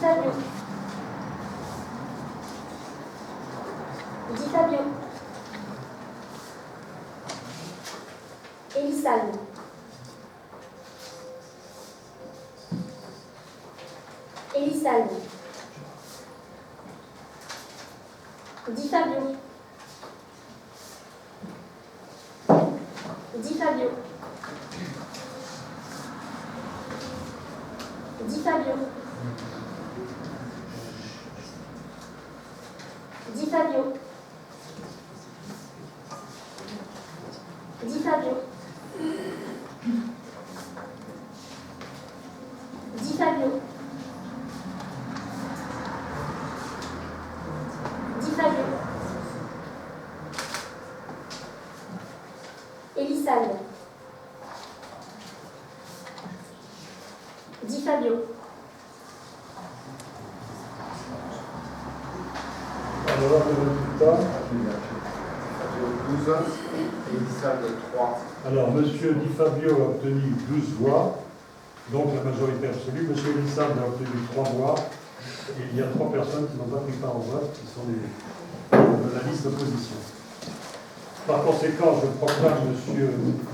Fabio. Di Fabio. Elissalme. Elissalme. Di Fabio. Di Fabio. Di Fabio. Di Fabio. Di Fabio. Di Fabio. Di Fabio. Elissalme. Di Fabio. Alors, le résultat. Fabio 12 et Elissalme 3. Alors, M. Di Fabio a obtenu 12 voix, donc la majorité absolue. M. Elissalme a obtenu 3 voix. Et il y a 3 personnes qui n'ont pas pris part au vote, qui sont de la liste d'opposition. Par conséquent, je proclame M.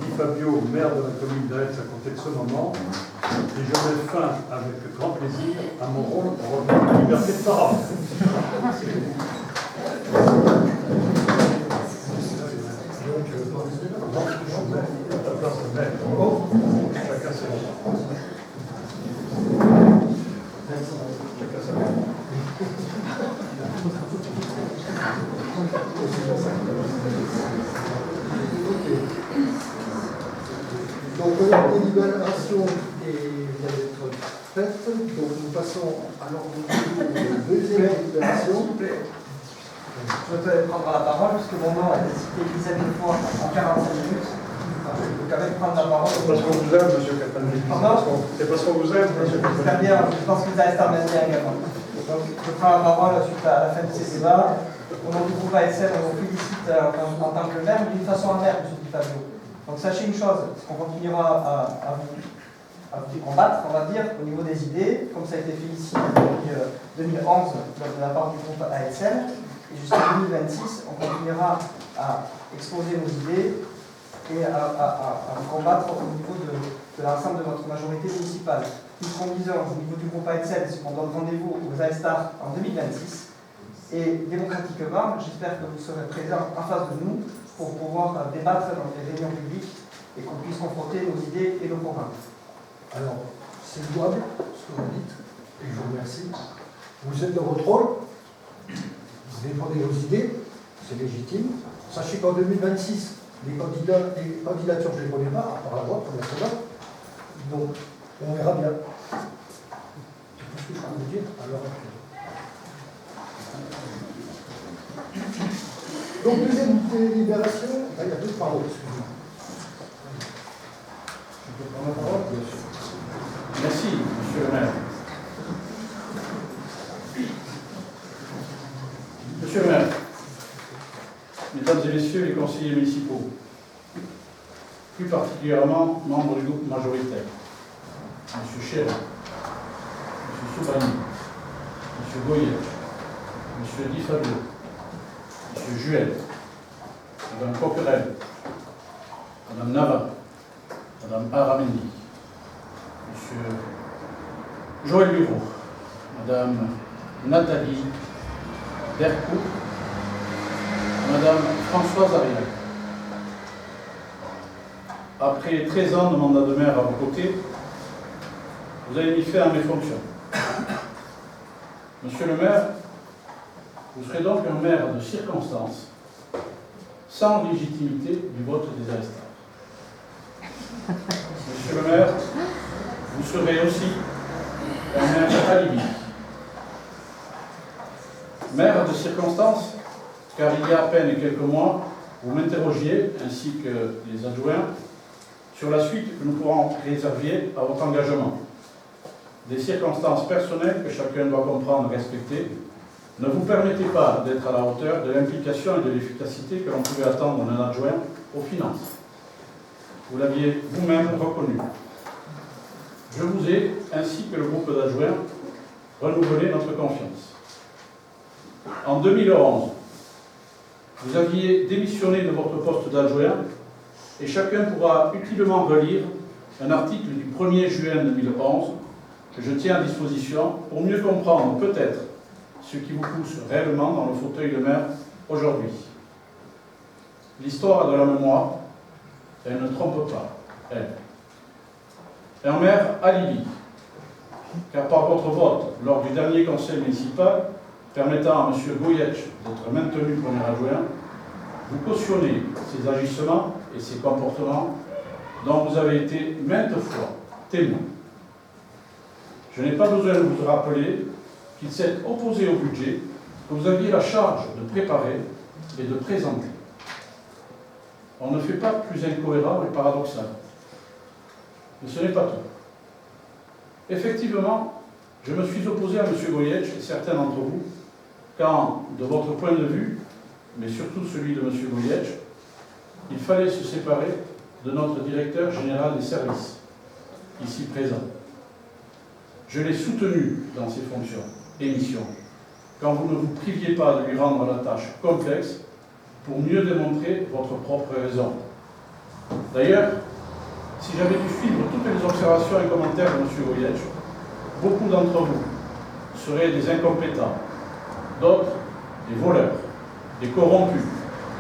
Di Fabio maire de la commune d'Aetz à compter de ce moment. Et je mets fin avec grand plaisir à mon rôle pour revenir de liberté de parole. Donc la délibération vient d'être faite, donc nous passons à l'ordre du jour de la deuxième délibération. S'il vous plaît. Je voudrais prendre la parole puisque mon nom a été cité une dizaine de fois en 45 minutes. Je peux quand même prendre la parole. C'est parce qu'on vous aime, M. Catani. C'est parce qu'on vous aime, M. Catani. Très bien, je pense que vous allez estar bien également. Donc, je prends la parole suite à la fin de ces débats. Au nom du groupe ASL, on vous félicite en tant que maire, d'une façon amère, M. Di Fabio. Donc sachez une chose, c'est qu'on continuera à vous combattre, on va dire, au niveau des idées, comme ça a été fait ici depuis 2011 de la part du groupe ASL. Et jusqu'en 2026, on continuera à exposer nos idées et à vous combattre au niveau de l'ensemble de notre majorité municipale. Tout ce qu'on disait au niveau du groupe ASL, c'est qu'on donne rendez-vous aux AESTAR en 2026. Et démocratiquement, j'espère que vous serez présents en face de nous pour pouvoir débattre dans des réunions publiques et qu'on puisse confronter nos idées et nos programmes. Alors, c'est louable ce que vous dites, et je vous remercie. Vous êtes dans votre rôle, vous défendez vos idées, c'est légitime. Sachez qu'en 2026, les candidatures, je ne les connais pas, à part la vôtre, pour l'instant. Donc, on verra bien. C'est tout ce que je peux vous dire à l'heure actuelle. Donc, deuxième délibération, là, il y a deux paroles, excusez-moi. Je peux prendre la parole, bien sûr. Merci, monsieur le maire. Monsieur le maire, mesdames et messieurs les conseillers municipaux, plus particulièrement membres du groupe majoritaire, monsieur Chéret, monsieur Soubani, monsieur Goyer, monsieur Di Fabio, monsieur Juel, madame Coquerel, madame Nava, madame Aramendi, monsieur Joël Bureau, madame Nathalie Dercourt, madame Françoise Ariel. Après 13 ans de mandat de maire à vos côtés, vous avez mis fin à mes fonctions. Monsieur le maire, vous serez donc un maire de circonstance, sans légitimité du vote des AESTAR. Monsieur le maire, vous serez aussi un maire alibi. Maire de circonstance, car il y a à peine quelques mois, vous m'interrogiez, ainsi que les adjoints, sur la suite que nous pourrons réserver à votre engagement. Des circonstances personnelles que chacun doit comprendre et respecter ne vous permettez pas d'être à la hauteur de l'implication et de l'efficacité que l'on pouvait attendre d'un adjoint aux finances. Vous l'aviez vous-même reconnu. Je vous ai, ainsi que le groupe d'adjoints, renouveler notre confiance. En 2011, vous aviez démissionné de votre poste d'adjoint et chacun pourra utilement relire un article du 1er juin 2011 que je tiens à disposition pour mieux comprendre peut-être ce qui vous pousse réellement dans le fauteuil de maire aujourd'hui. L'histoire a de la mémoire, elle ne trompe pas, elle. Un maire alibi, car par votre vote lors du dernier conseil municipal permettant à M. Goyetch d'être maintenu premier adjoint, vous cautionnez ses agissements et ses comportements dont vous avez été maintes fois témoin. Je n'ai pas besoin de vous rappeler qu'il s'est opposé au budget que vous aviez la charge de préparer et de présenter. On ne fait pas plus incohérent et paradoxal. Mais ce n'est pas tout. Effectivement, je me suis opposé à M. Goyetch et certains d'entre vous, quand, de votre point de vue, mais surtout celui de M. Goyetch, il fallait se séparer de notre directeur général des services, ici présent. Je l'ai soutenu dans ses fonctions et missions, quand vous ne vous priviez pas de lui rendre la tâche complexe pour mieux démontrer votre propre raison. D'ailleurs, si j'avais dû suivre toutes les observations et commentaires de M. Goyetch, beaucoup d'entre vous seraient des incompétents, d'autres des voleurs, des corrompus,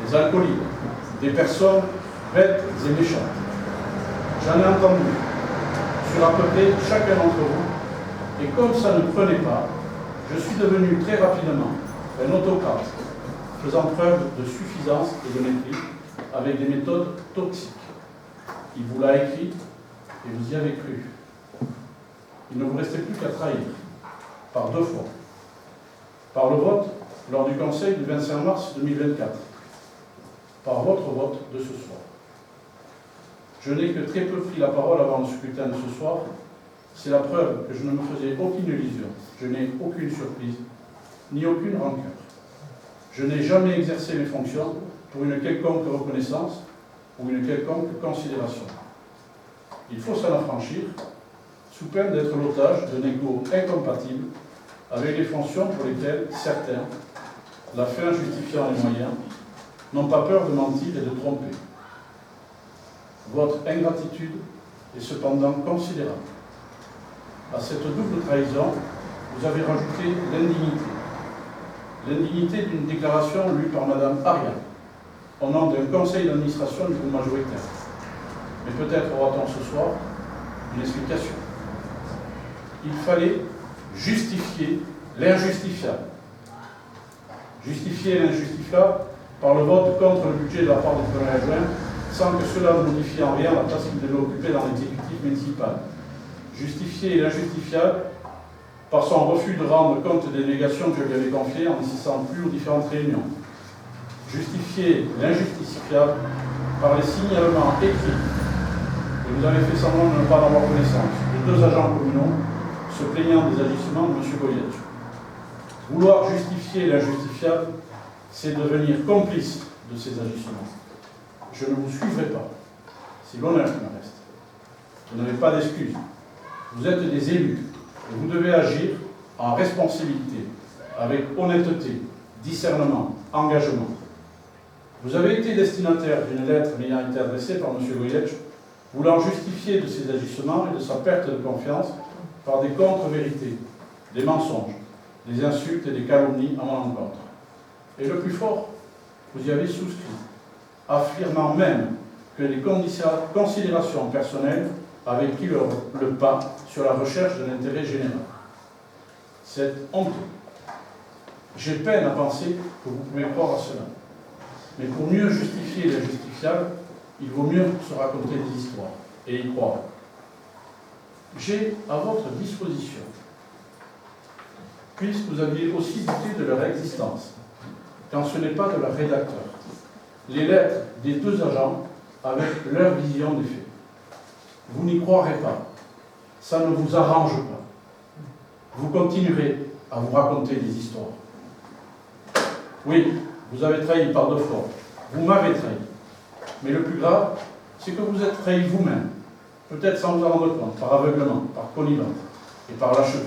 des alcooliques, des personnes bêtes et méchantes. J'en ai entendu sur à peu près chacun d'entre vous, et comme ça ne prenait pas, je suis devenu très rapidement un autocrate, faisant preuve de suffisance et de mépris, avec des méthodes toxiques. Il vous l'a écrit, et vous y avez cru. Il ne vous restait plus qu'à trahir, par 2 fois. Par le vote lors du Conseil du 25 mars 2024, par votre vote de ce soir. Je n'ai que très peu pris la parole avant le scrutin de ce soir. C'est la preuve que je ne me faisais aucune illusion, je n'ai aucune surprise, ni aucune rancœur. Je n'ai jamais exercé mes fonctions pour une quelconque reconnaissance ou une quelconque considération. Il faut s'en affranchir, sous peine d'être l'otage d'un égo incompatible avec les fonctions pour lesquelles certains, la fin justifiant les moyens, n'ont pas peur de mentir et de tromper. Votre ingratitude est cependant considérable. À cette double trahison, vous avez rajouté l'indignité. L'indignité d'une déclaration lue par Mme Ariane, au nom d'un conseil d'administration du groupe majoritaire. Mais peut-être aura-t-on ce soir une explication. Il fallait justifier l'injustifiable. Justifier l'injustifiable par le vote contre le budget de la part du premier adjoint, sans que cela ne modifie en rien la place qu'il devait occuper dans l'exécutif municipal. Justifier l'injustifiable par son refus de rendre compte des délégations que je lui avais confiées en n'assistant plus aux différentes réunions. Justifier l'injustifiable par les signalements écrits, et vous avez fait semblant de ne pas en avoir connaissance, de 2 agents communaux se plaignant des agissements de M. Goyetch. Vouloir justifier l'injustifiable, c'est devenir complice de ces agissements. Je ne vous suivrai pas. C'est l'honneur qui me reste. Vous n'avez pas d'excuses. Vous êtes des élus et vous devez agir en responsabilité, avec honnêteté, discernement, engagement. Vous avez été destinataire d'une lettre m'ayant été adressée par M. Goyetch, voulant justifier de ses agissements et de sa perte de confiance par des contre-vérités, des mensonges, des insultes et des calomnies à mon encontre. Et le plus fort, vous y avez souscrit, affirmant même que les considérations personnelles avaient pris le pas sur la recherche de l'intérêt général. C'est honteux. J'ai peine à penser que vous pouvez croire à cela. Mais pour mieux justifier l'injustifiable, il vaut mieux se raconter des histoires et y croire. J'ai à votre disposition, puisque vous aviez aussi douté de leur existence, quand ce n'est pas de leur rédacteur, les lettres des 2 agents avec leur vision des faits. Vous n'y croirez pas. Ça ne vous arrange pas. Vous continuerez à vous raconter des histoires. Oui, vous avez trahi par 2 fois. Vous m'avez trahi. Mais le plus grave, c'est que vous êtes trahi vous-même. Peut-être sans vous en rendre compte, par aveuglement, par connivence et par lâcheté.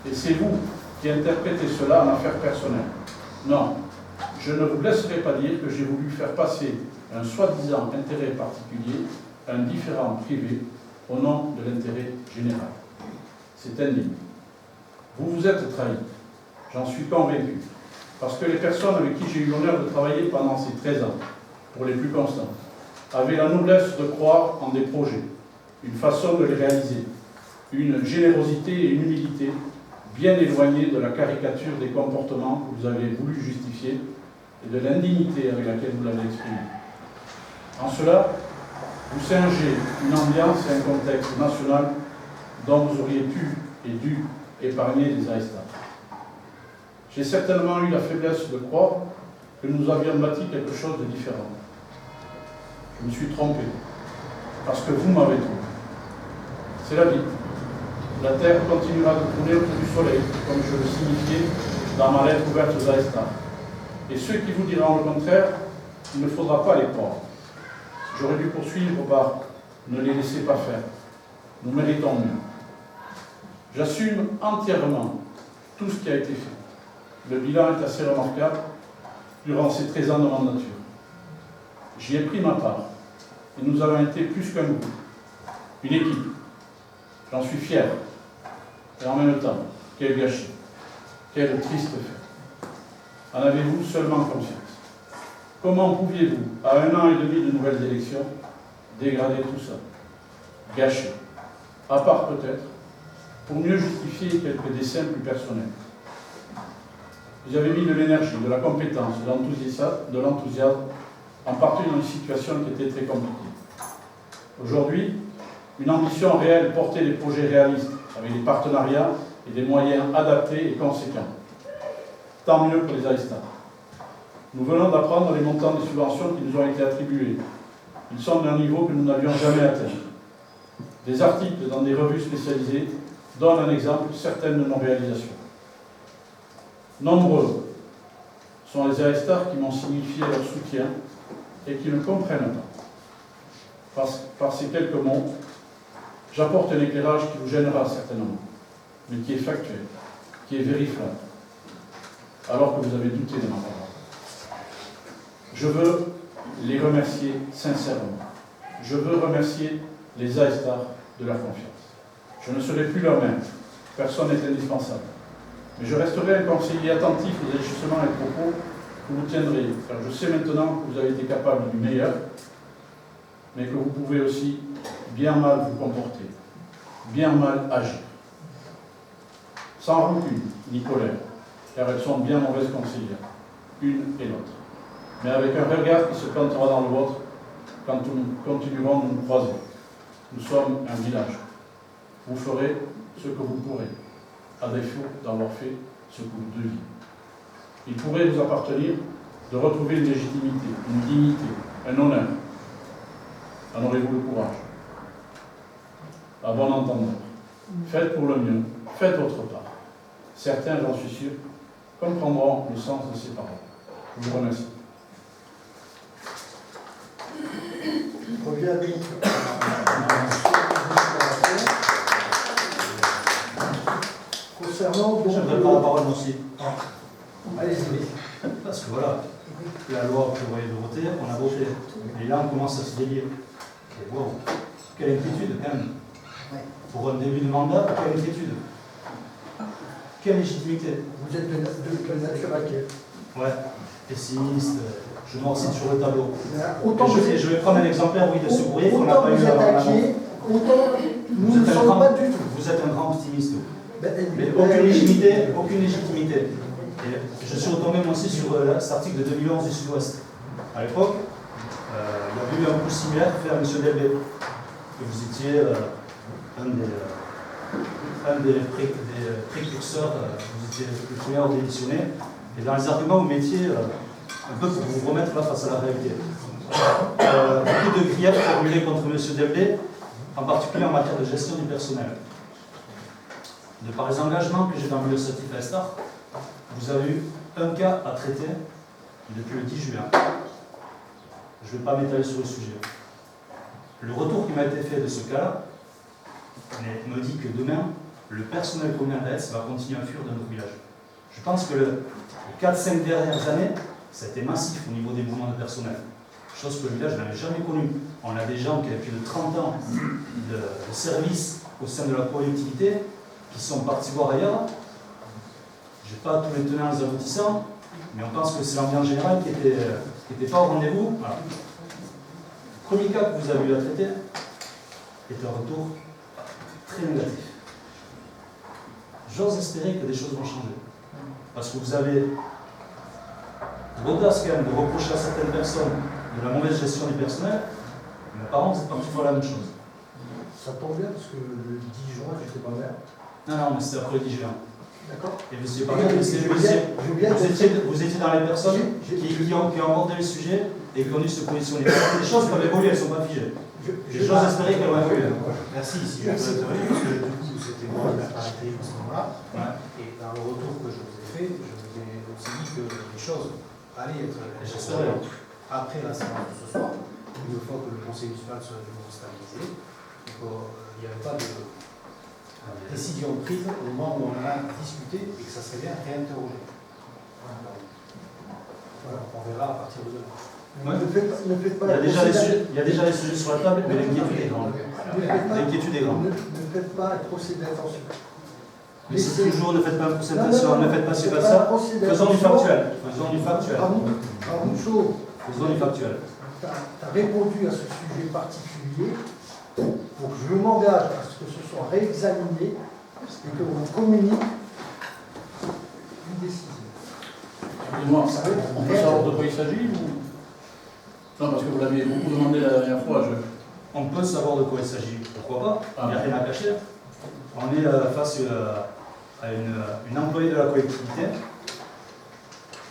Et c'est vous qui interprétez cela en affaire personnelle. Non, je ne vous laisserai pas dire que j'ai voulu faire passer un soi-disant intérêt particulier, un différend privé, au nom de l'intérêt général. C'est indigne. Vous vous êtes trahi, j'en suis convaincu, parce que les personnes avec qui j'ai eu l'honneur de travailler pendant ces 13 ans, pour les plus constants, avaient la noblesse de croire en des projets, une façon de les réaliser, une générosité et une humilité bien éloignées de la caricature des comportements que vous avez voulu justifier et de l'indignité avec laquelle vous l'avez exprimé. En cela, vous singez une ambiance et un contexte national dont vous auriez pu et dû épargner les AESTA. J'ai certainement eu la faiblesse de croire que nous avions bâti quelque chose de différent. Je me suis trompé, parce que vous m'avez trompé. C'est la vie. La Terre continuera de tourner autour du Soleil, comme je le signifiais dans ma lettre ouverte aux AESTA. Et ceux qui vous diront le contraire, il ne faudra pas les croire. J'aurais dû poursuivre par « ne les laissez pas faire ». Nous méritons mieux. J'assume entièrement tout ce qui a été fait. Le bilan est assez remarquable durant ces 13 ans de mandature. J'y ai pris ma part et nous avons été plus qu'un groupe, une équipe. J'en suis fier. Et en même temps, quel gâchis, quel triste fait. En avez-vous seulement conscience? Comment pouviez-vous, à 1 an et demi de nouvelles élections, dégrader tout ça, gâcher, à part peut-être, pour mieux justifier quelques dessins plus personnels? Vous avez mis de l'énergie, de la compétence, de l'enthousiasme, en partant d'une situation qui était très compliquée. Aujourd'hui, une ambition réelle portait des projets réalistes, avec des partenariats et des moyens adaptés et conséquents. Tant mieux pour les AESTA. Nous venons d'apprendre les montants des subventions qui nous ont été attribuées. Ils sont d'un niveau que nous n'avions jamais atteint. Des articles dans des revues spécialisées donnent un exemple certaines de nos réalisations. Nombreux sont les AESTA qui m'ont signifié leur soutien et qui ne comprennent pas. Par ces quelques mots, j'apporte un éclairage qui vous gênera certainement, mais qui est factuel, qui est vérifiable, alors que vous avez douté de ma parole. Je veux les remercier sincèrement. Je veux remercier les AESTA de leur confiance. Je ne serai plus leur maître, personne n'est indispensable. Mais je resterai un conseiller attentif aux agissements et propos que vous tiendrez, car je sais maintenant que vous avez été capable du meilleur, mais que vous pouvez aussi bien mal vous comporter, bien mal agir. Sans rancune ni colère, car elles sont bien mauvaises conseillères, une et l'autre. Mais avec un regard qui se plantera dans le vôtre quand nous continuerons de nous croiser. Nous sommes un village. Vous ferez ce que vous pourrez, à défaut d'avoir fait ce que vous deviez. Il pourrait vous appartenir de retrouver une légitimité, une dignité, un honneur. En aurez-vous le courage? À bon entendeur. Faites pour le mieux, faites votre part. Certains, j'en suis sûr, comprendront le sens de ces paroles. Je vous remercie. On revient donc concernant donc. J'aimerais prendre la parole moi aussi. Allez-y. Parce que voilà, la loi prévoyait de voter, on a voté. Et là, on commence à se délire. Et wow, quelle inquiétude quand même. Pour un début de mandat, quelle inquiétude. Quelle légitimité. Vous êtes de quelle nature à quelle? Ouais, pessimiste, je noircis sur le tableau. Autant Je vais prendre un exemplaire, oui, de ce courrier qu'on n'a autant pas eu vous êtes avant l'annonce. inquiet, autant nous ne sommes pas du tout. Vous êtes un grand optimiste. Ben, Mais aucune légitimité, aucune légitimité. Et je suis retombé moi aussi sur cet article de 2011 du Sud-Ouest. À l'époque, il y avait eu un coup similaire fait à M. Delbé. Et vous étiez un des précurseurs, vous étiez le premier à démissionner. Et dans les arguments, vous mettiez un peu pour vous remettre là face à la réalité. Beaucoup de griefs formulés contre M. Delbé, en particulier en matière de gestion du personnel. De par les engagements que j'ai dans le milieu associatif à Estar, vous avez eu un cas à traiter depuis le 10 juin. Je ne vais pas m'étaler sur le sujet. Le retour qui m'a été fait de ce cas-là me dit que demain, le personnel communal d'AES va continuer à fuir de notre village. Je pense que les 4-5 dernières années, ça a été massif au niveau des mouvements de personnel. Chose que le village n'avait jamais connue. On a des gens qui avaient plus de 30 ans de service au sein de la collectivité qui sont partis voir ailleurs. Je n'ai pas tous les tenants et les aboutissants, mais on pense que c'est l'ambiance générale qui n'était pas au rendez-vous. Voilà. Le premier cas que vous avez eu à traiter est un retour très négatif. J'ose espérer que des choses vont changer. Parce que vous avez l'audace quand même de reprocher à certaines personnes de la mauvaise gestion du personnel, mais apparemment c'est parti pour la même chose. Ça tombe bien parce que le 10 juin, je n'étais pas maire. Non, mais c'était après le 10 juin. D'accord. Et vous étiez pas maire, vous étiez dans les personnes qui ont abordé le sujet et qui ont dû se positionner. Les choses peuvent évoluer, elles ne sont pas figées. Les choses espérer qu'elles vont évoluer. Merci, si je peux intervenir, parce que du coup c'était moi qui a arrêté à ce moment-là. Ouais. Et dans le retour que je vous ai fait, je vous ai aussi dit que les choses allaient être J'espère. après la séance de ce soir, une fois que le conseil municipal serait de nouveau stabilisé, il n'y avait pas de décision prise au moment où on en a discuté et que ça serait bien réinterrogé. Voilà, on verra à partir de demain. Ouais. Ne faites pas Il y a déjà des sujets sur la table, mais l'inquiétude est grande. L'inquiétude est grande. Ne faites pas un procès d'intention. Mais c'est toujours, ne faites pas un procès d'intention, ne faites pas ci, pas ça. Faisons du factuel. Faisons du factuel. Armoucho, Faisons du factuel. tu as répondu à ce sujet particulier pour que je m'engage à ce que ce soit réexaminé et que l'on communique une décision. Excusez-moi, on peut savoir de quoi il s'agit ou... Non, parce que vous l'aviez beaucoup demandé la dernière fois. On peut savoir de quoi il s'agit, pourquoi pas, il n'y a rien à cacher. On est face à une employée de la collectivité,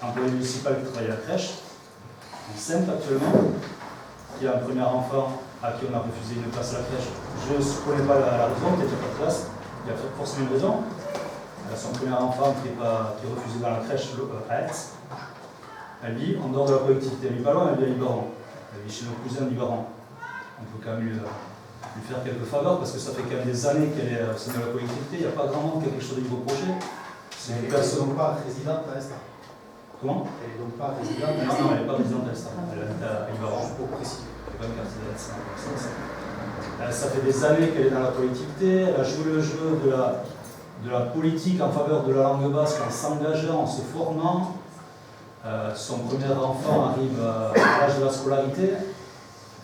employée municipale qui travaille à la crèche, enceinte actuellement, qui a un premier enfant à qui on a refusé une place à la crèche. Je ne connais pas la raison, peut-être qu'il n'y a pas de place, il y a forcément une raison. Elle a son premier enfant qui est refusé dans la crèche à Aix. Elle vit en dehors de la collectivité, elle vit pas loin, elle vit à Libaran. Elle vit chez nos cousins de Libaran. On peut quand même lui faire quelques faveurs parce que ça fait quand même des années qu'elle est au sein de la collectivité, il n'y a pas grand monde qui a quelque chose de lui reprocher. C'est une Elle n'est personne. donc pas résidente à l'instant. Comment? Elle n'est donc pas résidente à Non, l'instant. elle n'est pas résidente à l'instant. Elle habite à Libaran. Juste pour préciser. C'est pas une quartier d'Aix, ça fait des années qu'elle est dans la collectivité, elle a joué le jeu de la politique en faveur de la langue basque en s'engageant, en se formant. Son premier enfant arrive à l'âge de la scolarité.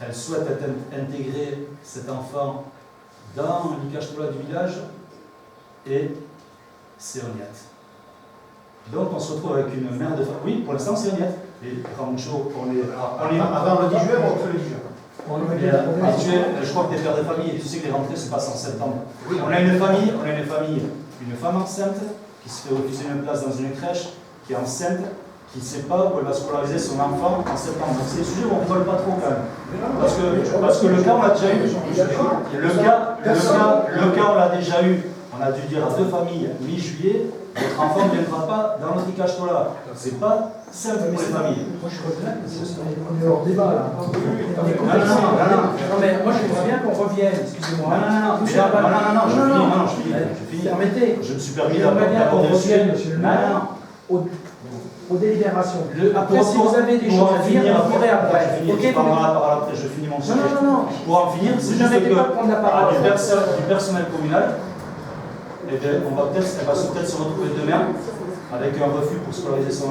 Elle souhaite intégrer cet enfant dans l'Ikashtola du village et c'est un niet. Donc on se retrouve avec une mère de famille. Oui, pour l'instant c'est un niet. Et Ramucho, on est Avant le 10 juin, on fait le 10 juin. je crois que tu es père de famille et tu sais que les rentrées se passent en septembre. On a une famille, une femme enceinte qui se fait refuser une place dans une crèche, qui est enceinte, qui ne sait pas où elle va scolariser son enfant en septembre. C'est des sujets où on ne rigole pas trop quand même. Parce que le cas, on l'a déjà eu. Le cas, on l'a déjà eu. On a dû dire à deux familles, mi-juillet, votre enfant ne viendra pas dans notre Ikashtola. C'est pas simple pour les familles. Moi je regrette, on est hors débat là. Non, mais moi je voudrais bien qu'on revienne, excusez-moi. Non, je finis. Permettez. Je me suis permis J'aimerais bien qu'on d'aborder le sujet. revienne, monsieur le maire, aux délibérations. Après, si Pour vous avez des en choses à dire, finir, vous pourrez après. Je Ok, parlerai la parole après, je finis mon sujet. Non. Pour en finir, c'est Vous juste n'arrêtez que pas de prendre la parole. du personnel communal, eh bien, elle va peut-être se retrouver demain avec un refus pour scolariser son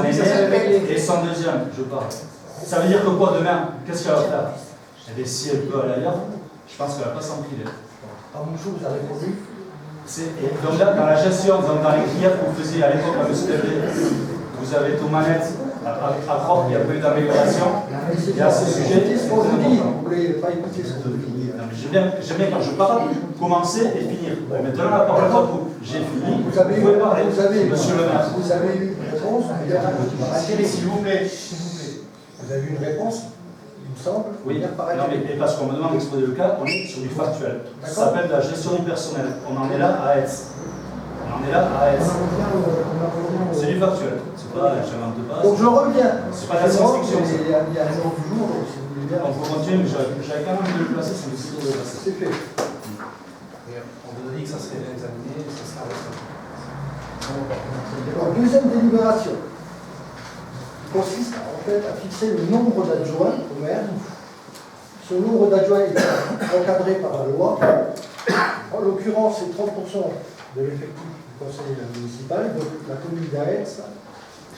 aîné et son deuxième, je parle. Ça veut dire que quoi demain? Qu'est-ce qu'elle va faire? Eh bien, si elle peut aller ailleurs, je pense qu'elle ne va pas s'en priver. Armoucho, vous avez répondu. Donc là, dans la gestion, dans les griefs que vous faisiez à l'époque à M. Debré, vous avez Tomanette à croire qu'il n'y a pas eu d'amélioration. Il y a ce sujet. Écoutez ce qu'on vous dit, vous ne voulez pas écouter ce qu'on vous dit. J'aime bien quand je parle, commencer et finir. Maintenant, la parole à vous. J'ai fini. Vous avez pouvez parler, Monsieur le maire. Vous avez eu une réponse. S'il vous plaît. Vous avez eu une réponse, il me semble. Oui, non, mais parce qu'on me demande d'exposer le cas, on est sur du factuel. Ça D'accord. s'appelle la gestion du personnel. On en est là à Aix. C'est du factuel. C'est pas, j'invente pas. Donc je reviens. C'est pas la science-fiction. Il y a un jour du jour, donc si vous voulez bien. On peut continuer, mais j'avais quand même de le placer, c'est difficile de le placer. C'est fait. Et on vous a dit que ça serait bien examiné, et ça sera réexaminé. Alors, deuxième délibération consiste en fait à fixer le nombre d'adjoints au maire. Ce nombre d'adjoints est encadré par la loi. En l'occurrence, c'est 30% de l'effectif du conseil municipal. Donc la commune d'Aix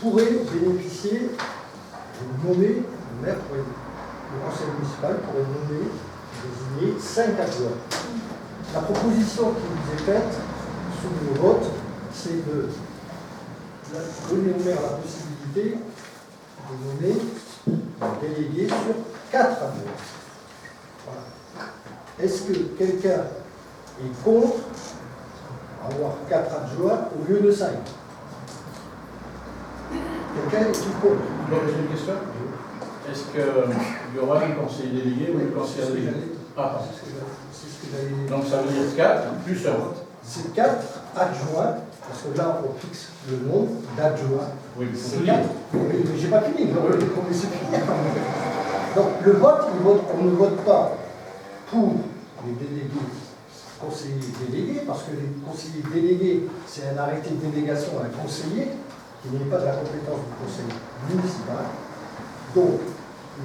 pourrait bénéficier de nommer, le maire pourrait, le conseil municipal pourrait nommer, désigner 5 adjoints. La proposition qui vous est faite sous le vote, c'est de donner au maire la possibilité de nommer un délégué sur 4 adjoints. Voilà. Est-ce que quelqu'un est contre avoir 4 adjoints au lieu de 5? Quelqu'un est-il contre? Donc, j'ai une question. Est-ce qu'il y aura un conseiller délégué ou un conseiller délégué? Ah, pardon. C'est ce que j'allais. Donc ça veut dire 4 plus 1. C'est 4 adjoints, parce que là on fixe le nombre d'adjoints. Oui, mais C'est faut 4. dire. Mais j'ai pas fini. Donc le vote, on ne vote pas pour les délégués, conseillers délégués, parce que les conseillers délégués, c'est un arrêté de délégation à un conseiller qui n'est pas de la compétence du conseil municipal. Donc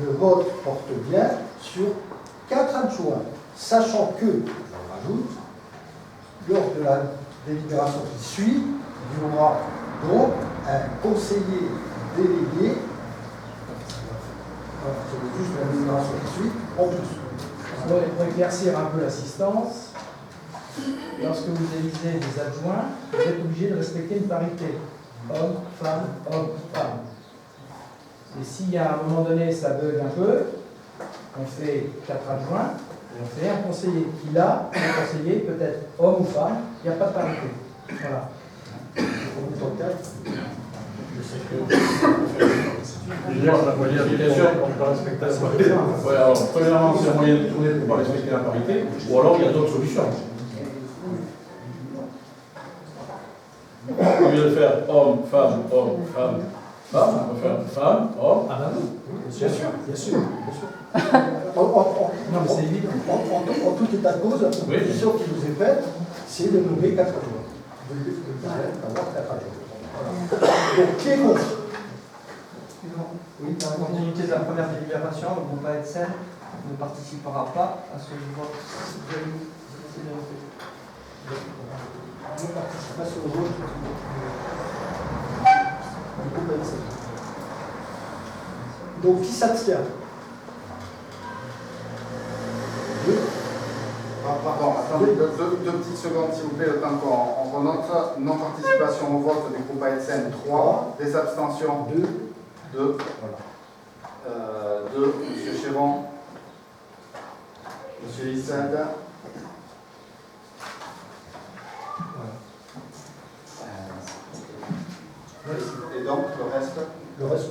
le vote porte bien sur 4 adjoints, sachant que, je rajoute, lors de la délibération qui suit, il y aura donc un conseiller délégué, c'est juste la délibération qui suit, en plus. Pour éclaircir un peu l'assistance, lorsque vous élisez des adjoints, vous êtes obligé de respecter une parité. Homme, femme, homme, femme. Et si à un moment donné ça bug un peu, on fait 4 adjoints, et on fait un conseiller qui là, un conseiller peut être homme ou femme, il n'y a pas de parité. Voilà. Déjà, on a pas l'application. Ouais, alors, premièrement, c'est un moyen de tourner pour ne pas respecter la parité, ou alors il y a d'autres solutions. Au lieu de faire homme, femme, femme, femme, on peut faire femme, homme. Ah ben oui, bien sûr, bien sûr. Non, mais c'est évident. En tout état de cause, la proposition qui nous est faite, c'est de nommer 4 adjoints. D'avoir 4 adjoints. Voilà. Donc, qui est contre? Oui, dans la continuité de la première délibération, le groupe ASN ne participera pas à ce vote. Je ne participe pas sur le vote. Du groupe ASN. Donc, qui s'abstient? Pardon, attendez deux petites secondes s'il vous plaît, le temps qu'on renote. Non-participation au vote du groupe ASN 3, des abstentions 2. 2. 2, M. Chéron, M. Lissade. Et donc le reste? Le reste,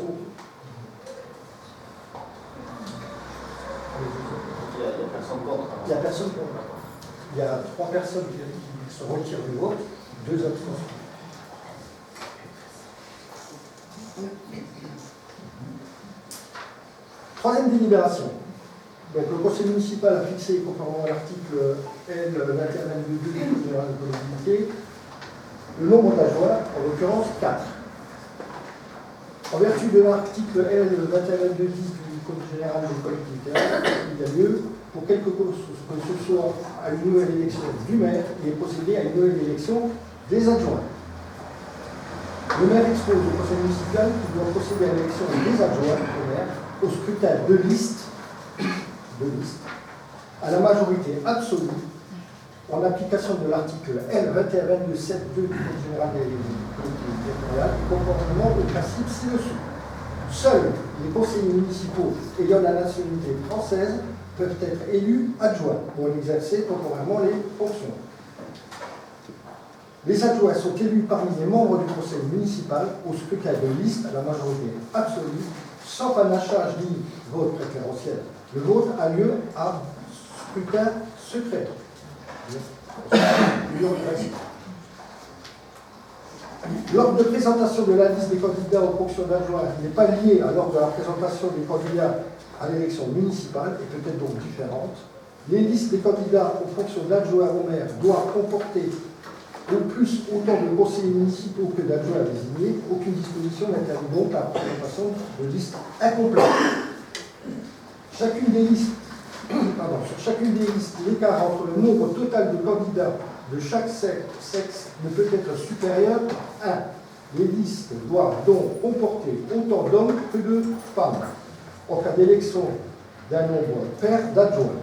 Il n'y a personne contre. il n'y a personne contre. Il y a 3 personnes qui se retirent du vote, 2 abstentions. Troisième délibération. Donc, le conseil municipal a fixé, conformément à l'article L 2122 du Code général de collectivité, le nombre d'adjoints, en l'occurrence 4. En vertu de l'article L 2122 du Code général des collectivités, il y a lieu, pour quelque chose que ce soit à une nouvelle élection du maire, il est procédé à une nouvelle élection des adjoints. Le maire expose au conseil municipal qu'il doit procéder à l'élection des adjoints au maire au scrutin de liste, à la majorité absolue, en application de l'article L 2122.7.2 du Code général des collectivités territoriales, et conformément au principe ci-dessous. Seuls les conseillers municipaux ayant la nationalité française peuvent être élus adjoints pour exercer temporairement les fonctions. Les adjoints sont élus parmi les membres du conseil municipal au scrutin de liste à la majorité absolue, sans panachage ni vote préférentiel. Le vote a lieu à scrutin secret. L'ordre de présentation de la liste des candidats aux fonctions d'adjoint n'est pas lié à l'ordre de la présentation des candidats à l'élection municipale et peut être donc différente. Les listes des candidats aux fonctions d'adjoint au maire doivent comporter au plus autant de conseillers municipaux que d'adjoints désignés. Aucune disposition n'interdit donc la présentation de listes incomplètes. Sur chacune des listes, l'écart entre le nombre total de candidats de chaque sexe ne peut être supérieur à 1. Les listes doivent donc comporter autant d'hommes que de femmes. En cas d'élection d'un nombre pair d'adjoints,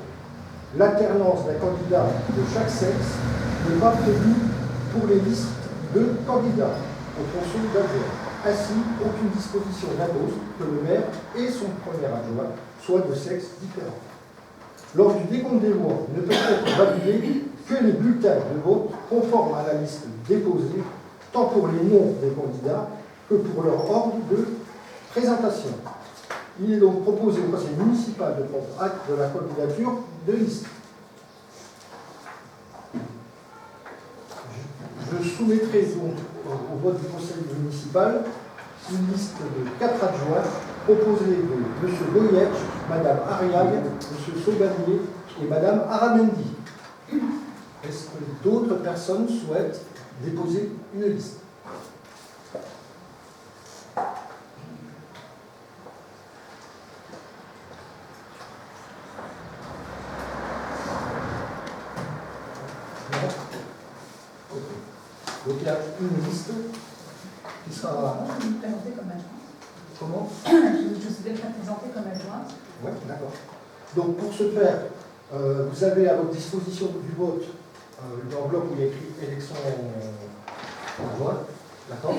l'alternance d'un candidat de chaque sexe n'est pas prévue pour les listes de candidats aux fonctions d'adjoint. Ainsi, aucune disposition n'impose que le maire et son premier adjoint soient de sexe différent. Lors du décompte des voix, ne peut être validé que les bulletins de vote conformes à la liste déposée, tant pour les noms des candidats que pour leur ordre de présentation. Il est donc proposé au conseil municipal de prendre acte de la candidature de liste. Je soumettrai donc au vote du conseil municipal une liste de 4 adjoints composée de M. Goyech, Mme Ariag, M. Saubanier et Mme Aramendi. Est-ce que d'autres personnes souhaitent déposer une liste? Donc il y a une liste qui sera... Je vais me présenter comme adjointe. Comment? Je suis déjà présentée comme adjointe. Oui, d'accord. Donc pour ce faire, vous avez à votre disposition du vote l'enveloppe où il y a écrit élection adjointe. D'accord?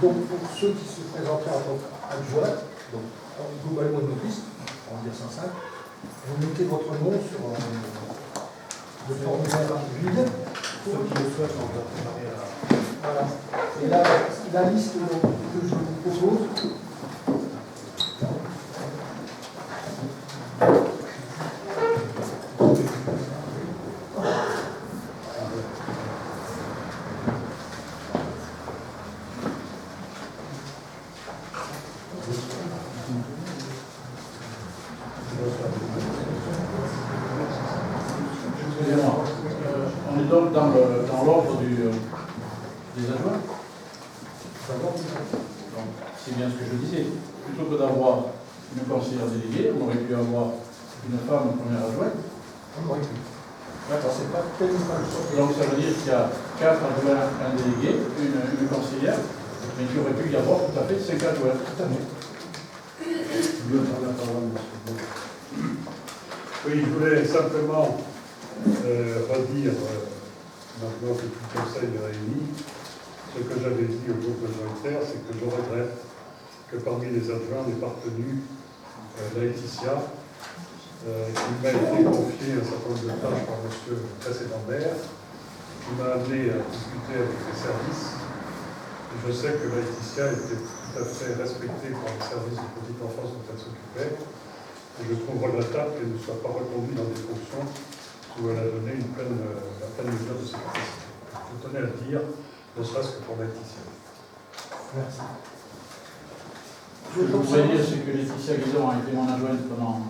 Donc pour ceux qui se présenteraient en tant qu'adjoint, donc globalement une liste, on va dire 105, vous mettez votre nom sur le formulaire vide. Ceux qui le souhaitent, on doit préparer la... Voilà. Et là, la liste donc, que je vous propose, Excusez-moi. On est donc dans l'ordre des adjoints. Donc, c'est bien ce que je disais. Plutôt que d'avoir une conseillère déléguée, on aurait pu avoir une femme première adjointe. d'accord, c'est pas tellement pas le choix. Donc ça veut dire qu'il y a 4 adjoints, un délégué, une conseillère, mais qu'il aurait pu y avoir tout à fait 5 adjoints. Tout à fait. Oui, je voulais simplement redire, maintenant que tout le conseil est réuni, ce que j'avais dit au groupe majoritaire, c'est que je regrette que parmi les adjoints n'ait pas retenu Laetitia. Il m'a été confié un certain nombre de tâches par monsieur le précédent maire, qui m'a amené à discuter avec les services. Et je sais que Laetitia était tout à fait respectée par les services de petite enfance dont elle s'occupait. Et je trouve regrettable qu'elle ne soit pas reconduite dans des fonctions où elle a donné la pleine mesure de ses capacités. Je tenais à le dire, ne serait-ce que pour Laetitia. Merci. Ce que je voudrais dire, c'est que Laetitia Guidon a été mon adjointe pendant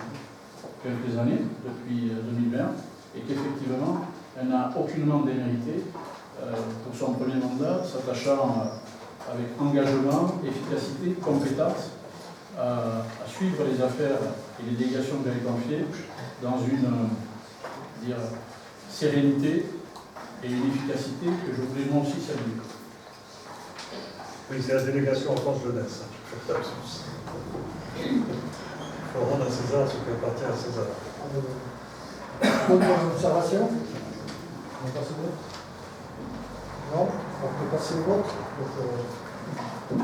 quelques années, depuis 2020, et qu'effectivement, elle n'a aucunement démérité pour son premier mandat, s'attachant avec engagement, efficacité, compétence à suivre les affaires et les délégations que j'avais confiées dans une sérénité et une efficacité que je voulais moi aussi saluer. Oui, c'est la délégation enfance jeunesse. Il faut rendre à César ce qui appartient à César. Autre observation? On passe au vote? Non? On peut passer au vote? Donc,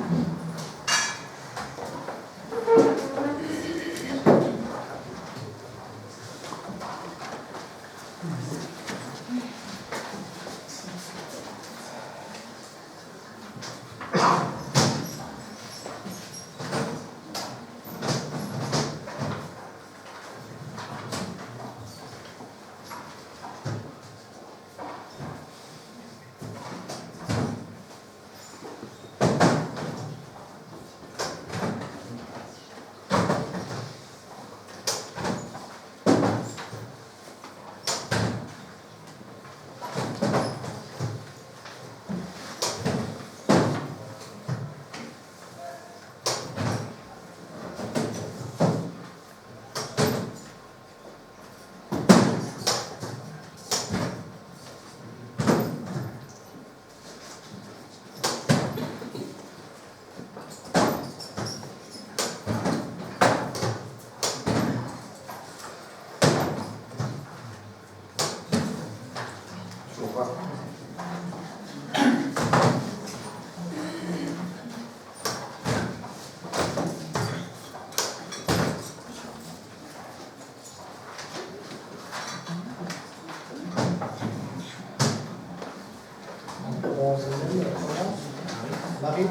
Marie.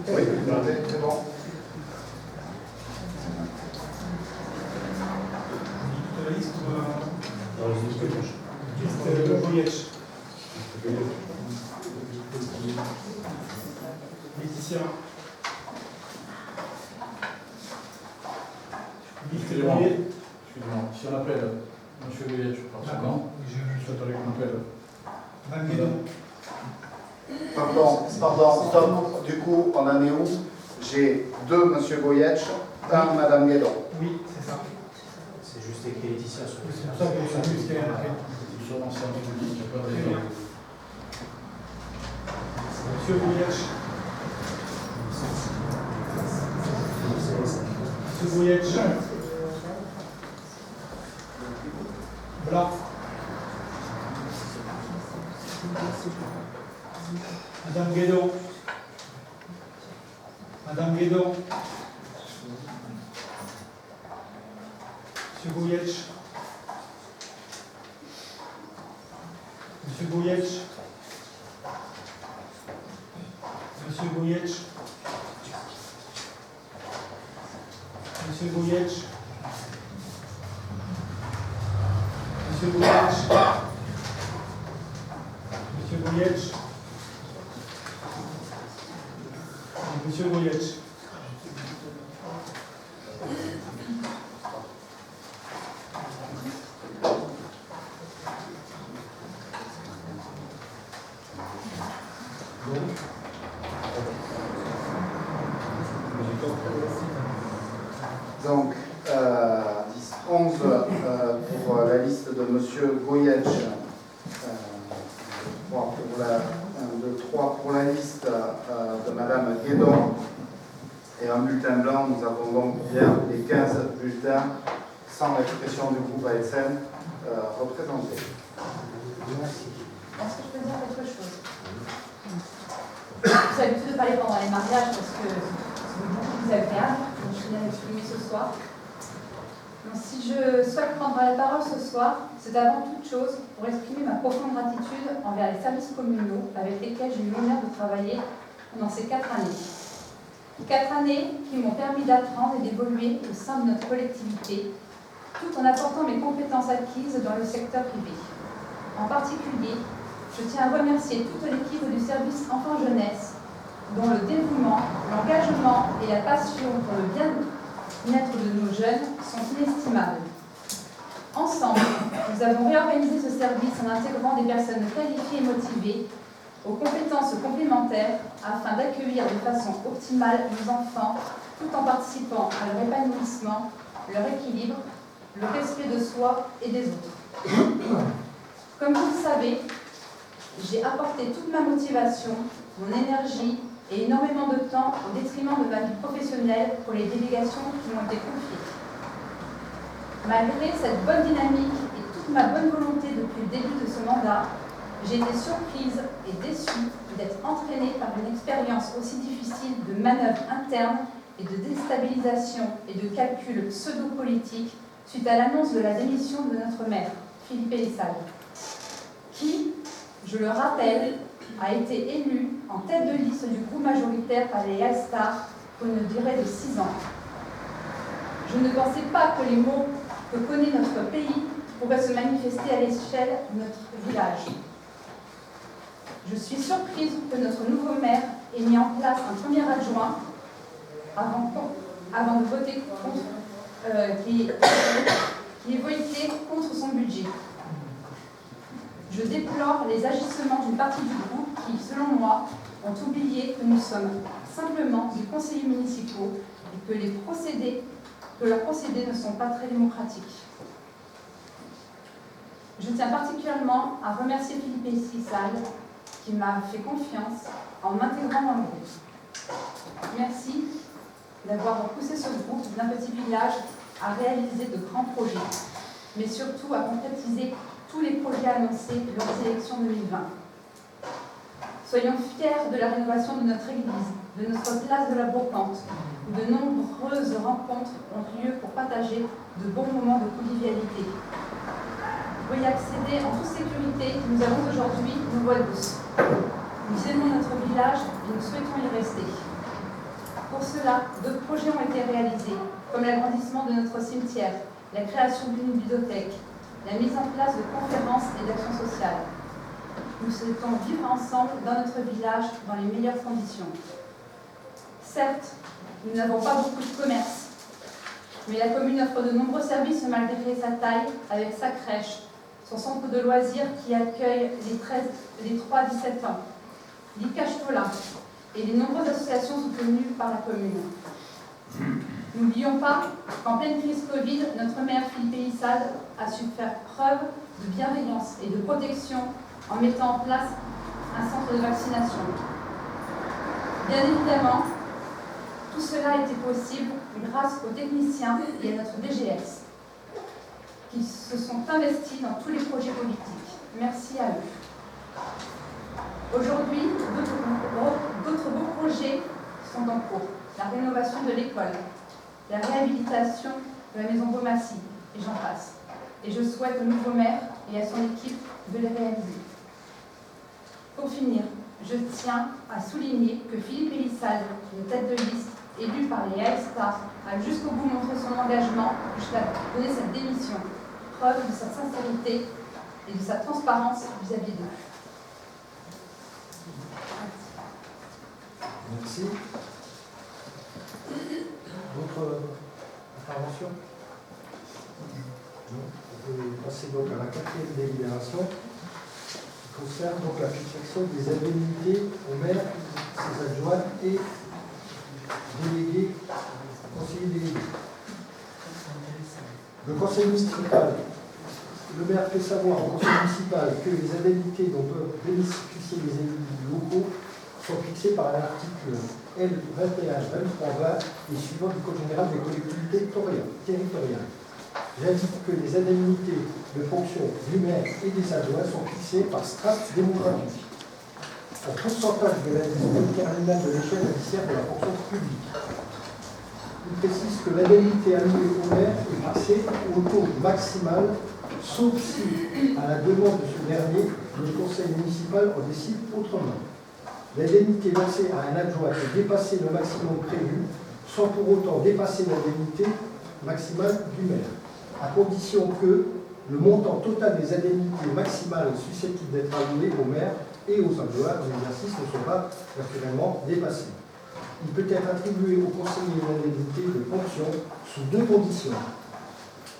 Oui, c'est bon. La liste Goyetch. Laetitia. Excusez-moi. Si on appelle M. Goyetch, D'accord. je souhaiterais qu'on appelle. Pardon, stop. Du coup, on en est où? J'ai 2 M. Goyetch, 1 Mme Guédon. Oui, c'est ça. C'est juste écrit Laetitia sur le C'est pour ça que c'est juste qu'elle est après. Sur l'ancien public, il n'y a pas de Très bien. Monsieur Goyetch. Monsieur Goyetch. Blanc. Madame Guédon. Madame Guédon. Monsieur Goyetch. Monsieur Goyetch. Monsieur Goyetch. Monsieur Goyetch. Monsieur Goyetch. Monsieur Goyetch. Monsieur Goyetch. Donc, 10, 11 pour la liste de M. Goyetch, 3 pour la liste de Mme Guédon, et un bulletin blanc. Nous avons donc bien les 15 bulletins sans l'expression du groupe ASN représentés. Est-ce que je peux dire quelque chose? J'ai l'habitude de parler pendant les mariages parce que c'est beaucoup plus agréable, donc je viens m'exprimer ce soir. Donc, si je souhaite prendre la parole ce soir, c'est avant toute chose pour exprimer ma profonde gratitude envers les services communaux avec lesquels j'ai eu l'honneur de travailler pendant ces 4 années. 4 années qui m'ont permis d'apprendre et d'évoluer au sein de notre collectivité, tout en apportant mes compétences acquises dans le secteur privé. En particulier, je tiens à remercier toute l'équipe du service enfant-jeunesse, dont le dévouement, l'engagement et la passion pour le bien-être de nos jeunes sont inestimables. Ensemble, nous avons réorganisé ce service en intégrant des personnes qualifiées et motivées, aux compétences complémentaires, afin d'accueillir de façon optimale nos enfants, tout en participant à leur épanouissement, leur équilibre, le respect de soi et des autres. Comme vous le savez, j'ai apporté toute ma motivation, mon énergie et énormément de temps au détriment de ma vie professionnelle pour les délégations qui m'ont été confiées. Malgré cette bonne dynamique et toute ma bonne volonté depuis le début de ce mandat, j'ai été surprise et déçue d'être entraînée par une expérience aussi difficile de manœuvres internes et de déstabilisation et de calculs pseudo-politiques suite à l'annonce de la démission de notre maire, Philippe Elissal, qui, je le rappelle, a été élu en tête de liste du groupe majoritaire par les All-Stars pour une durée de 6 ans. Je ne pensais pas que les maux que connaît notre pays pourraient se manifester à l'échelle de notre village. Je suis surprise que notre nouveau maire ait mis en place un premier adjoint avant de voter contre, qui ait voté contre son budget. Je déplore les agissements d'une partie du groupe qui, selon moi, ont oublié que nous sommes simplement des conseillers municipaux et que leurs procédés ne sont pas très démocratiques. Je tiens particulièrement à remercier Philippe Essissal qui m'a fait confiance en m'intégrant dans le groupe. Merci d'avoir poussé ce groupe d'un petit village à réaliser de grands projets, mais surtout à concrétiser tous les projets annoncés lors des élections 2020. Soyons fiers de la rénovation de notre église, de notre place de la Brocante, où de nombreuses rencontres ont lieu pour partager de bons moments de convivialité. Pour y accéder en toute sécurité, nous avons aujourd'hui une voie douce. Nous aimons notre village et nous souhaitons y rester. Pour cela, d'autres projets ont été réalisés, comme l'agrandissement de notre cimetière, la création d'une bibliothèque, la mise en place de conférences et d'actions sociales. Nous souhaitons vivre ensemble dans notre village dans les meilleures conditions. Certes, nous n'avons pas beaucoup de commerce, mais la commune offre de nombreux services malgré sa taille, avec sa crèche, son centre de loisirs qui accueille les 3-17 ans, l'ICACHTOLA et les nombreuses associations soutenues par la commune. N'oublions pas qu'en pleine crise Covid, notre maire Philippe Essissal a su faire preuve de bienveillance et de protection en mettant en place un centre de vaccination. Bien évidemment, tout cela a été possible grâce aux techniciens et à notre DGS qui se sont investis dans tous les projets politiques. Merci à eux. Aujourd'hui, d'autres beaux projets sont en cours. La rénovation de l'école, la réhabilitation de la maison Beaumassy, et j'en passe. Et je souhaite au nouveau maire et à son équipe de les réaliser. Pour finir, je tiens à souligner que Philippe Essissal, une tête de liste élu par les AESTA, a jusqu'au bout montré son engagement jusqu'à donner cette démission, preuve de sa sincérité et de sa transparence vis-à-vis d'eux. Merci. D'autres interventions? Non. On peut passer donc à la 4e délibération qui concerne donc la fixation des indemnités au maire, ses adjoints et délégués, conseillers délégués. Le conseil municipal, le maire fait savoir au conseil municipal que les indemnités dont peuvent bénéficier les élus locaux sont fixées par l'article L21-23-20 et suivant du Code général des collectivités territoriales. J'indique que les indemnités de fonction du maire et des adjoints sont fixées par strate démographique, en pourcentage de l'indice terminal de l'échelle indiciaire de la fonction publique. Il précise que l'indemnité allouée au maire est fixée au taux maximal, sauf si, à la demande de ce dernier, le conseil municipal en décide autrement. L'indemnité versée à un adjoint peut dépasser le maximum prévu, sans pour autant dépasser l'indemnité maximale du maire, à condition que le montant total des indemnités maximales susceptibles d'être allouées au maire et aux adjoints en exercice ne sont pas naturellement dépassés. Il peut être attribué au conseiller une indemnité de fonction sous deux conditions.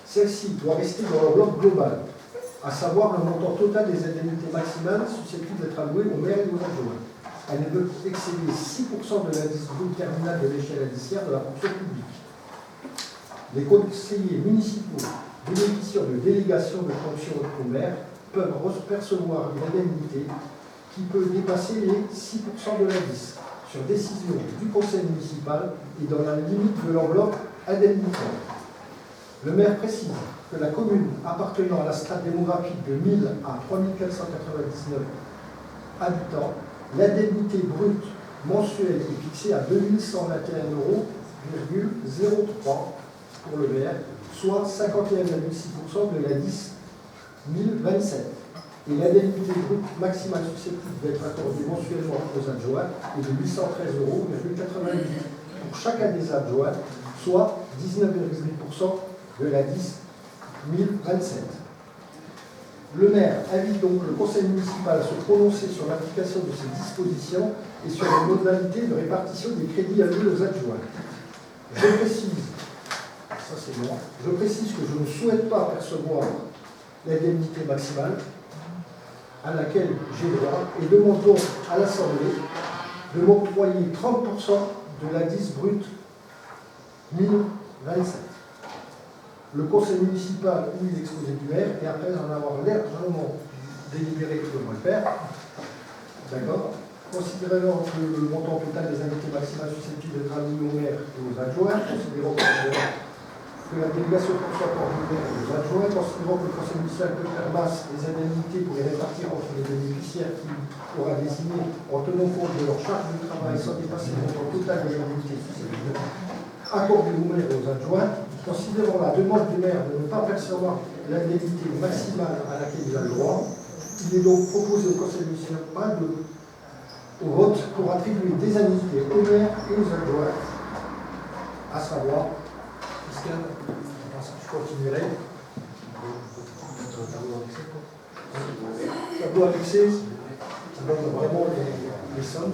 Celle-ci doit rester dans l'enveloppe globale, à savoir le montant total des indemnités maximales susceptibles d'être allouées au maire et aux adjoints. Elle ne peut excéder 6% de l'indice brut terminal de l'échelle indiciaire de la fonction publique. Les conseillers municipaux bénéficiant de délégation de fonction au maire peuvent percevoir une indemnité qui peut dépasser les 6% de l'indice, sur décision du conseil municipal et dans la limite de l'enveloppe indemnitaire. Le maire précise que la commune appartenant à la strate démographique de 1000 à 3499 habitants, l'indemnité brute mensuelle est fixée à 2121,03 € pour le maire, soit 51,6% de l'indice 1027. Et l'indemnité brute maximale susceptible d'être accordée mensuellement aux adjoints est de 813,88 € pour chacun des adjoints, soit 19,8% de l'indice 1027. Le maire invite donc le conseil municipal à se prononcer sur l'application de ces dispositions et sur les modalités de répartition des crédits alloués aux adjoints. Je précise, ça c'est moi, je précise que je ne souhaite pas percevoir l'indemnité maximale. à laquelle j'ai droit et demande donc à l'Assemblée de m'octroyer 30% de l'indice brut 1027. Le conseil municipal ou l'exposé du maire, et après en avoir largement délibéré pour le faire, d'accord, considérant que le montant total des indemnités maximales susceptibles d'être allouées au maire et aux adjoints, considérant que la délégation conçoit par le maire et aux adjoints, considérant que le conseil municipal peut faire masse des indemnités pour les répartir entre les bénéficiaires qui aura désigné en tenant compte de leur charge de travail sans dépasser le montant total des indemnités susceptibles accordées au maire et aux adjoints, considérant la demande du maire de ne pas percevoir l'indemnité maximale à laquelle il a le droit, il est donc proposé au conseil municipal au vote pour attribuer des indemnités aux maires et aux adjoints, à savoir, je continuerai, tableau annexé, ça donne vraiment les sommes.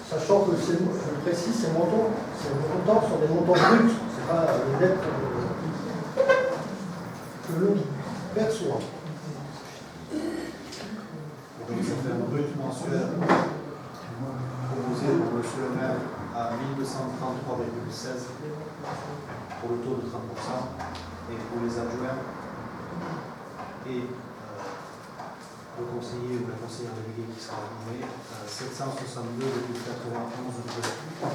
Sachant que, je le précise, ces montants sont des montants bruts, ce n'est pas les dettes que l'on perçoit. Donc ça fait un brut mensuel proposé pour monsieur le maire à 1233,16 pour le taux de 30% et pour les adjoints et le conseiller ou la conseillère déléguée qui sera nommé 762,91 €.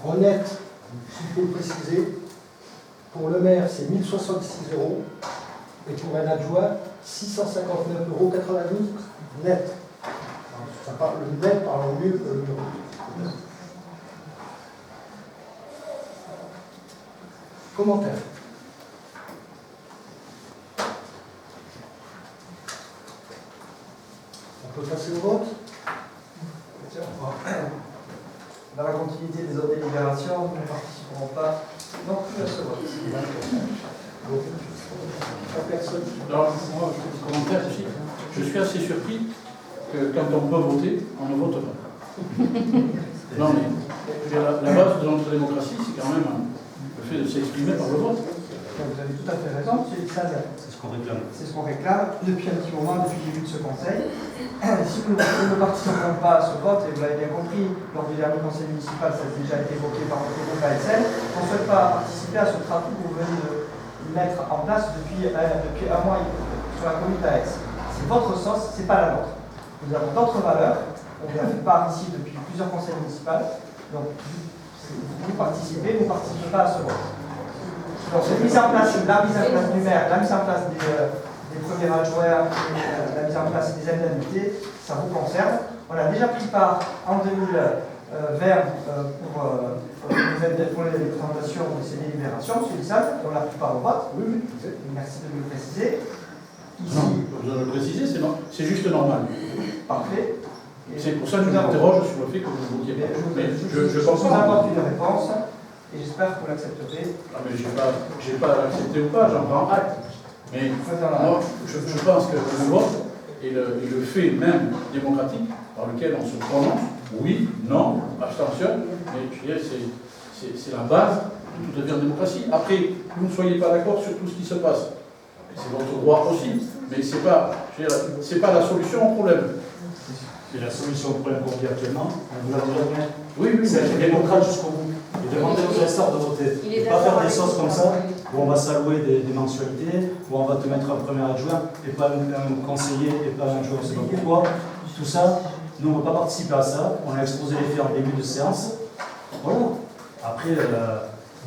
En net, s'il faut le préciser, pour le maire c'est 1066 € et pour un adjoint 659,92 € net. Ça parle, le net parle mieux que le brut. Commentaire. On peut passer au vote. Dans la continuité des autres délibérations, nous ne participerons pas non plus à ce vote. Alors, moi, je commentaire aussi. Je suis assez surpris que quand on peut voter, on ne vote pas. Non, mais la base de notre démocratie, c'est quand même le fait de s'exprimer par le vote. Vous avez tout à fait raison, M. Sazer. C'est ce qu'on réclame. C'est ce qu'on réclame depuis un petit moment, depuis le début de ce conseil. Si nous ne participons pas à ce vote, et vous l'avez bien compris, lors du dernier conseil municipal, ça a déjà été évoqué par notre groupe ASL, on ne souhaite pas participer à ce trafic que vous venez de mettre en place depuis un mois sur la commune d'Aix. C'est votre sauce, ce n'est pas la nôtre. Nous avons d'autres valeurs, on y a fait part ici depuis plusieurs conseils municipaux, donc vous participez, vous ne participez pas à ce vote. Donc, la mise en place du maire, la mise en place des premiers adjoints, la mise en place des indemnités, ça vous concerne. On a déjà pris part en 2020 pour les présentations de ces délibérations, M. Lissal, on a pris part au vote. Oui, merci de me le préciser. Ici, non, vous avez le préciser, c'est juste normal. Parfait. C'est pour ça que je m'interroge sur le fait que vous votiez pas. Mais je pense vous apporte une réponse. Et j'espère que vous l'accepterez. Ah, mais j'ai pas accepté ou pas, j'en prends acte. Mais moi, je pense que le vote est le fait même démocratique par lequel on se prononce, oui, non, abstention, mais je dirais c'est la base de toute la démocratie. Après, que vous ne soyez pas d'accord sur tout ce qui se passe, c'est votre droit aussi, mais c'est pas la solution au problème. C'est la solution au problème qu'on vit actuellement. On vous l'a dit bien. Oui, c'est démocrate jusqu'au bout. Et demandez aux restants de voter. Et pas faire des sauces comme ça, où on va s'allouer des mensualités, où on va te mettre un premier adjoint, et pas un conseiller, et pas un adjoint, on ne sait pas pourquoi. Tout ça, nous on ne va pas participer à ça. On a exposé les faits en début de séance. Voilà. Après, ne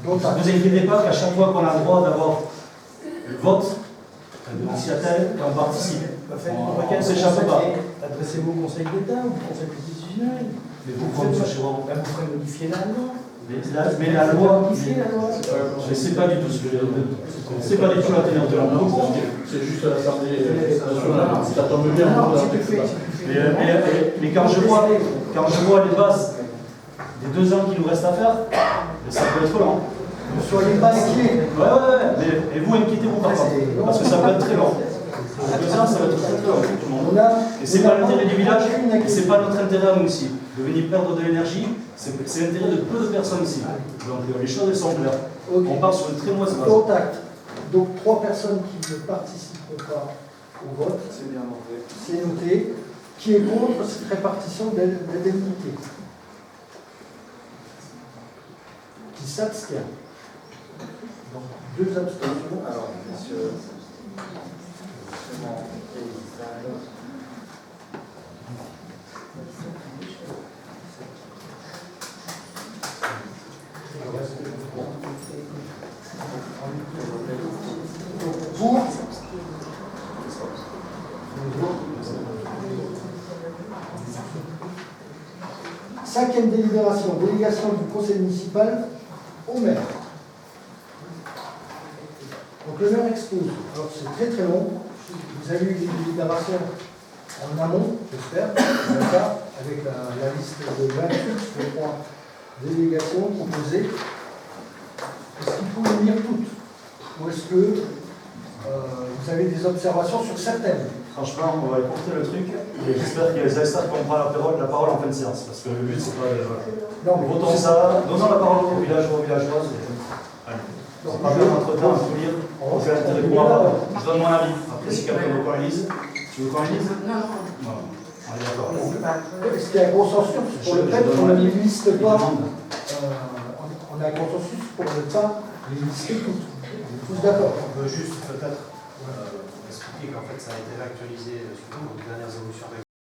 vous inquiétez pas qu'à chaque fois qu'on a le droit d'avoir le vote, si à tel, on participe. On ne s'échappe pas. Adressez-vous au Conseil d'État ou au Conseil constitutionnel. Mais pourquoi vous ferez modifier la loi. Mais la loi, je ne sais pas du tout ce que c'est pas du tout la teneur de la loi. C'est juste à l'Assemblée nationale. Ça tombe bien. Mais quand je vois les bases les 2 ans qu'il nous reste à faire, mais ça peut être long. Ne soyez pas inquiets. Ouais, mais vous inquiétez-vous pas, parce que ça peut être très long. 2 ans, ça va être très long pour tout le monde. Et c'est pas l'intérêt du village, et c'est pas notre intérêt à nous aussi. De venir perdre de l'énergie, c'est l'intérêt de peu de personnes ici. Donc les choses elles sont claires. Okay. On part sur une très mauvaise base. Contact. Donc 3 personnes qui ne participeront pas au vote. C'est bien noté. C'est noté. Qui est contre cette répartition d'indemnité? Qui s'abstient? Donc 2 abstentions. Alors, messieurs, Clément et Isabelle. Pour 5e délibération, délégation du conseil municipal au maire. Donc le maire expose. Alors c'est très très long. Vous avez eu des délibérations en amont, j'espère, avec la liste de 28, je crois, délégations proposées. Est-ce qu'il faut les lire toutes? Ou est-ce que vous avez des observations sur certaines? Franchement, on va écourter le truc, et j'espère qu'il y a les experts qui prendront la parole en fin de séance, parce que le but c'est pas de... Non, mais votons ça, donnons la parole aux villageois, aux villageoises. Donc, pas perdre notre temps à tout lire, on fait l'intérêt pour moi. Je donne mon avis. Après, si quelqu'un veut qu'on lise, tu veux qu'on lise? Non. Allez, d'accord. est-ce qu'il y a un consensus pour le fait qu'on ne les liste pas? On a un consensus pour ne pas les lister toutes. Tous d'accord? On peut juste peut-être expliquer qu'en fait ça a été réactualisé suite aux dernières évolutions réglementaires.